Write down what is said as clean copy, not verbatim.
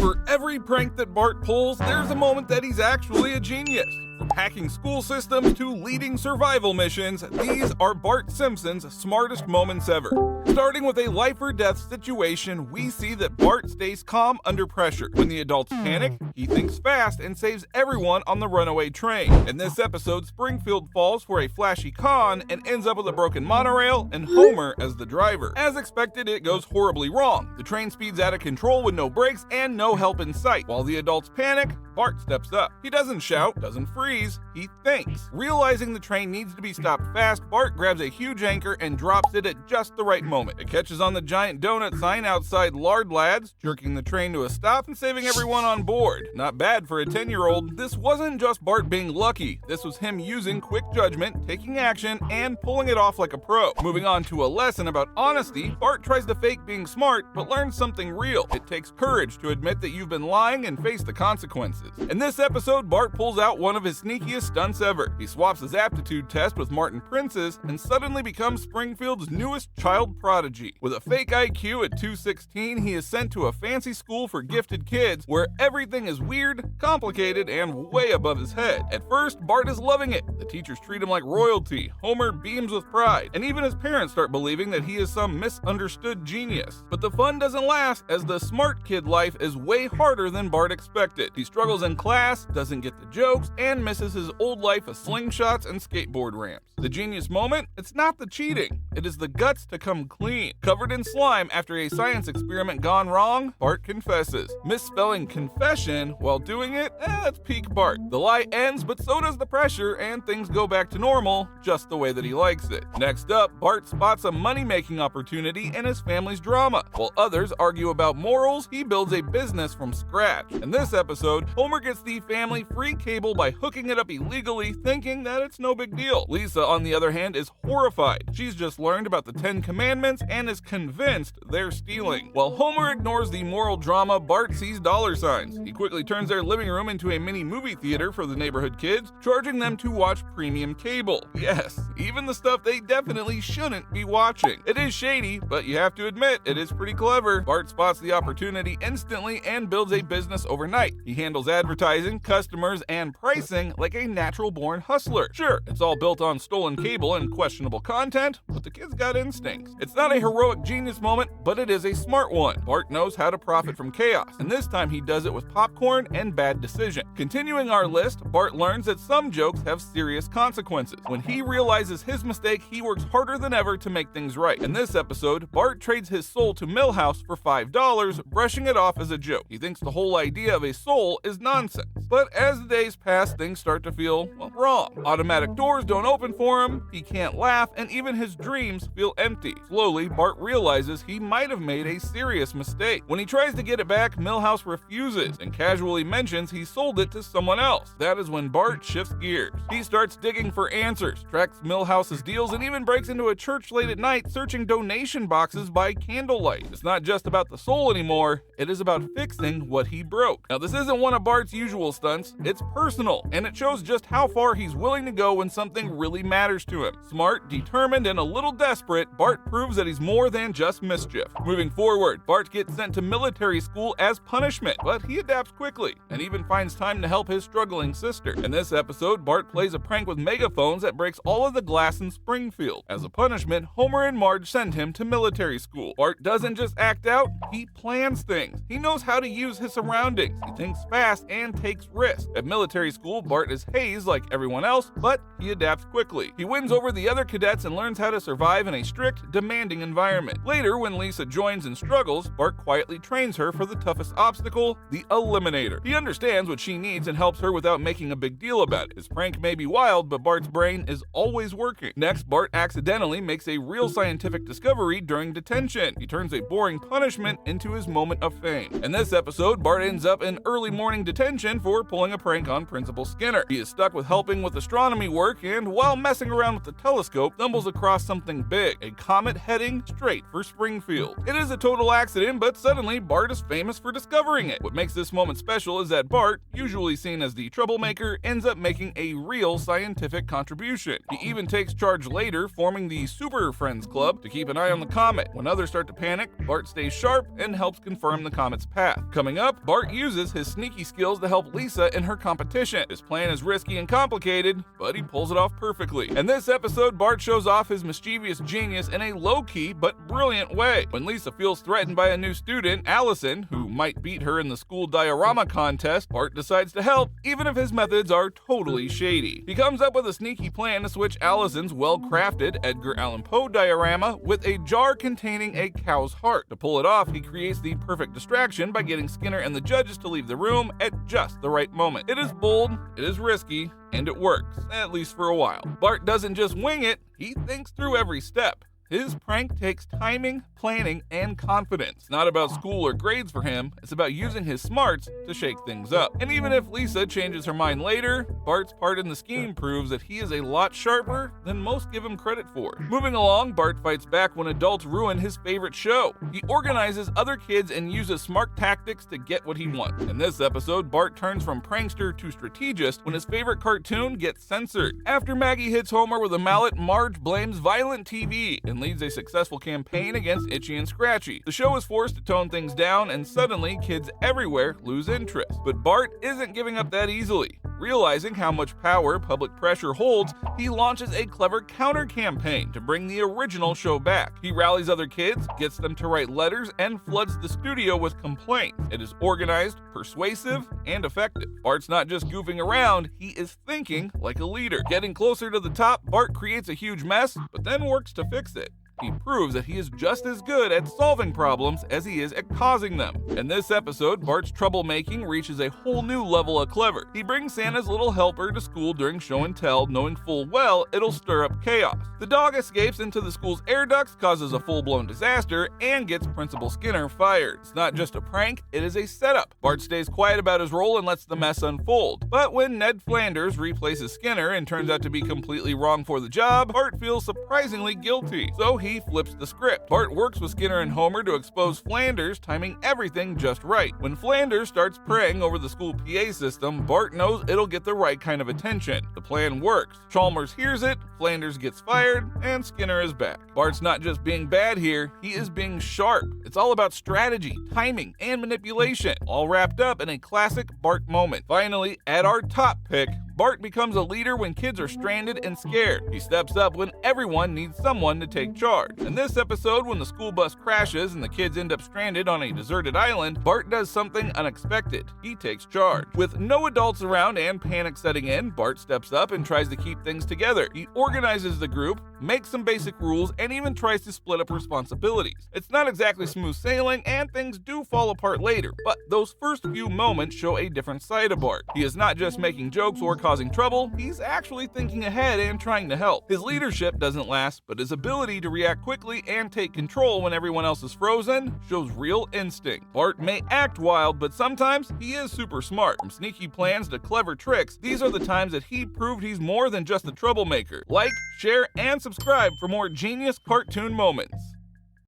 For every prank that Bart pulls, there's a moment that he's actually a genius. From hacking school systems to leading survival missions, these are Bart Simpson's smartest moments ever. Starting with a life-or-death situation, we see that Bart stays calm under pressure. When the adults panic, he thinks fast and saves everyone on the runaway train. In this episode, Springfield falls for a flashy con and ends up with a broken monorail and Homer as the driver. As expected, it goes horribly wrong. The train speeds out of control with no brakes and no help in sight. While the adults panic, Bart steps up. He doesn't shout, doesn't freeze, he thinks. Realizing the train needs to be stopped fast, Bart grabs a huge anchor and drops it at just the right moment. It catches on the giant donut sign outside Lard Lads, jerking the train to a stop and saving everyone on board. Not bad for a 10-year-old. This wasn't just Bart being lucky. This was him using quick judgment, taking action, and pulling it off like a pro. Moving on to a lesson about honesty, Bart tries to fake being smart, but learns something real. It takes courage to admit that you've been lying and face the consequences. In this episode, Bart pulls out one of his sneakiest stunts ever. He swaps his aptitude test with Martin Prince's and suddenly becomes Springfield's newest child prodigy. With a fake IQ at 216, he is sent to a fancy school for gifted kids where everything is weird, complicated, and way above his head. At first, Bart is loving it. The teachers treat him like royalty. Homer beams with pride, and even his parents start believing that he is some misunderstood genius. But the fun doesn't last, as the smart kid life is way harder than Bart expected. He struggles in class, doesn't get the jokes, and misses his old life of slingshots and skateboard ramps. The genius moment? It's not the cheating. It is the guts to come clean. Covered in slime after a science experiment gone wrong, Bart confesses. Misspelling confession while doing it? That's peak Bart. The lie ends, but so does the pressure, and things go back to normal, just the way that he likes it. Next up, Bart spots a money-making opportunity in his family's drama. While others argue about morals, he builds a business from scratch. In this episode, Homer gets the family free cable by hooking it up illegally, thinking that it's no big deal. Lisa, on the other hand, is horrified. She's just learned about the 10 Commandments and is convinced they're stealing. While Homer ignores the moral drama, Bart sees dollar signs. He quickly turns their living room into a mini movie theater for the neighborhood kids, charging them to watch premium cable. Yes, even the stuff they definitely shouldn't be watching. It is shady, but you have to admit, it is pretty clever. Bart spots the opportunity instantly and builds a business overnight. He handles advertising, customers, and pricing like a natural-born hustler. Sure, it's all built on stolen cable and questionable content, but the kid's got instincts. It's not a heroic genius moment, but it is a smart one. Bart knows how to profit from chaos, and this time he does it with popcorn and bad decision. Continuing our list, Bart learns that some jokes have serious consequences. When he realizes his mistake, he works harder than ever to make things right. In this episode, Bart trades his soul to Milhouse for $5, brushing it off as a joke. He thinks the whole idea of a soul is nonsense. But as the days pass, things start to feel, well, wrong. Automatic doors don't open for him, he can't laugh, and even his dreams feel empty. Slowly, Bart realizes he might have made a serious mistake. When he tries to get it back, Milhouse refuses and casually mentions he sold it to someone else. That is when Bart shifts gears. He starts digging for answers, tracks Milhouse's deals, and even breaks into a church late at night searching donation boxes by candlelight. It's not just about the soul anymore, it is about fixing what he broke. Now, this isn't one of Bart's usual stunts, it's personal, and it shows just how far he's willing to go when something really matters to him. Smart, determined, and a little desperate, Bart proves that he's more than just mischief. Moving forward, Bart gets sent to military school as punishment, but he adapts quickly, and even finds time to help his struggling sister. In this episode, Bart plays a prank with megaphones that breaks all of the glass in Springfield. As a punishment, Homer and Marge send him to military school. Bart doesn't just act out, he plans things. He knows how to use his surroundings. He thinks fast and takes risks. At military school, Bart is hazed like everyone else, but he adapts quickly. He wins over the other cadets and learns how to survive in a strict, demanding environment. Later, when Lisa joins and struggles, Bart quietly trains her for the toughest obstacle, the Eliminator. He understands what she needs and helps her without making a big deal about it. His prank may be wild, but Bart's brain is always working. Next, Bart accidentally makes a real scientific discovery during detention. He turns a boring punishment into his moment of fame. In this episode, Bart ends up in early morning detention for pulling a prank on Principal Skip. Skinner. He is stuck with helping with astronomy work, and while messing around with the telescope, stumbles across something big, a comet heading straight for Springfield. It is a total accident, but suddenly Bart is famous for discovering it. What makes this moment special is that Bart, usually seen as the troublemaker, ends up making a real scientific contribution. He even takes charge later, forming the Super Friends Club to keep an eye on the comet. When others start to panic, Bart stays sharp and helps confirm the comet's path. Coming up, Bart uses his sneaky skills to help Lisa in her competition. His plan is risky and complicated, but he pulls it off perfectly. In this episode, Bart shows off his mischievous genius in a low-key but brilliant way. When Lisa feels threatened by a new student, Allison, who might beat her in the school diorama contest, Bart decides to help, even if his methods are totally shady. He comes up with a sneaky plan to switch Allison's well-crafted Edgar Allan Poe diorama with a jar containing a cow's heart. To pull it off, he creates the perfect distraction by getting Skinner and the judges to leave the room at just the right moment. It is bold, it is risky, and it works, at least for a while. Bart doesn't just wing it, he thinks through every step. His prank takes timing, planning, and confidence. It's not about school or grades for him, it's about using his smarts to shake things up. And even if Lisa changes her mind later, Bart's part in the scheme proves that he is a lot sharper than most give him credit for. Moving along, Bart fights back when adults ruin his favorite show. He organizes other kids and uses smart tactics to get what he wants. In this episode, Bart turns from prankster to strategist when his favorite cartoon gets censored. After Maggie hits Homer with a mallet, Marge blames violent TV and leads a successful campaign against Itchy and Scratchy. The show is forced to tone things down, and suddenly kids everywhere lose interest. But Bart isn't giving up that easily. Realizing how much power public pressure holds, he launches a clever counter-campaign to bring the original show back. He rallies other kids, gets them to write letters, and floods the studio with complaints. It is organized, persuasive, and effective. Bart's not just goofing around, he is thinking like a leader. Getting closer to the top, Bart creates a huge mess, but then works to fix it. He proves that he is just as good at solving problems as he is at causing them. In this episode, Bart's troublemaking reaches a whole new level of clever. He brings Santa's little helper to school during show and tell, knowing full well it'll stir up chaos. The dog escapes into the school's air ducts, causes a full-blown disaster, and gets Principal Skinner fired. It's not just a prank, it is a setup. Bart stays quiet about his role and lets the mess unfold. But when Ned Flanders replaces Skinner and turns out to be completely wrong for the job, Bart feels surprisingly guilty. So he flips the script. Bart works with Skinner and Homer to expose Flanders, timing everything just right. When Flanders starts praying over the school PA system, Bart knows it'll get the right kind of attention. The plan works. Chalmers hears it, Flanders gets fired, and Skinner is back. Bart's not just being bad here, he is being sharp. It's all about strategy, timing, and manipulation, all wrapped up in a classic Bart moment. Finally, at our top pick, Bart becomes a leader when kids are stranded and scared. He steps up when everyone needs someone to take charge. In this episode, when the school bus crashes and the kids end up stranded on a deserted island, Bart does something unexpected. He takes charge. With no adults around and panic setting in, Bart steps up and tries to keep things together. He organizes the group, makes some basic rules, and even tries to split up responsibilities. It's not exactly smooth sailing, and things do fall apart later, but those first few moments show a different side of Bart. He is not just making jokes or causing trouble, he's actually thinking ahead and trying to help. His leadership doesn't last, but his ability to react quickly and take control when everyone else is frozen shows real instinct. Bart may act wild, but sometimes he is super smart. From sneaky plans to clever tricks, these are the times that he proved he's more than just a troublemaker. Like, share, and subscribe for more genius cartoon moments.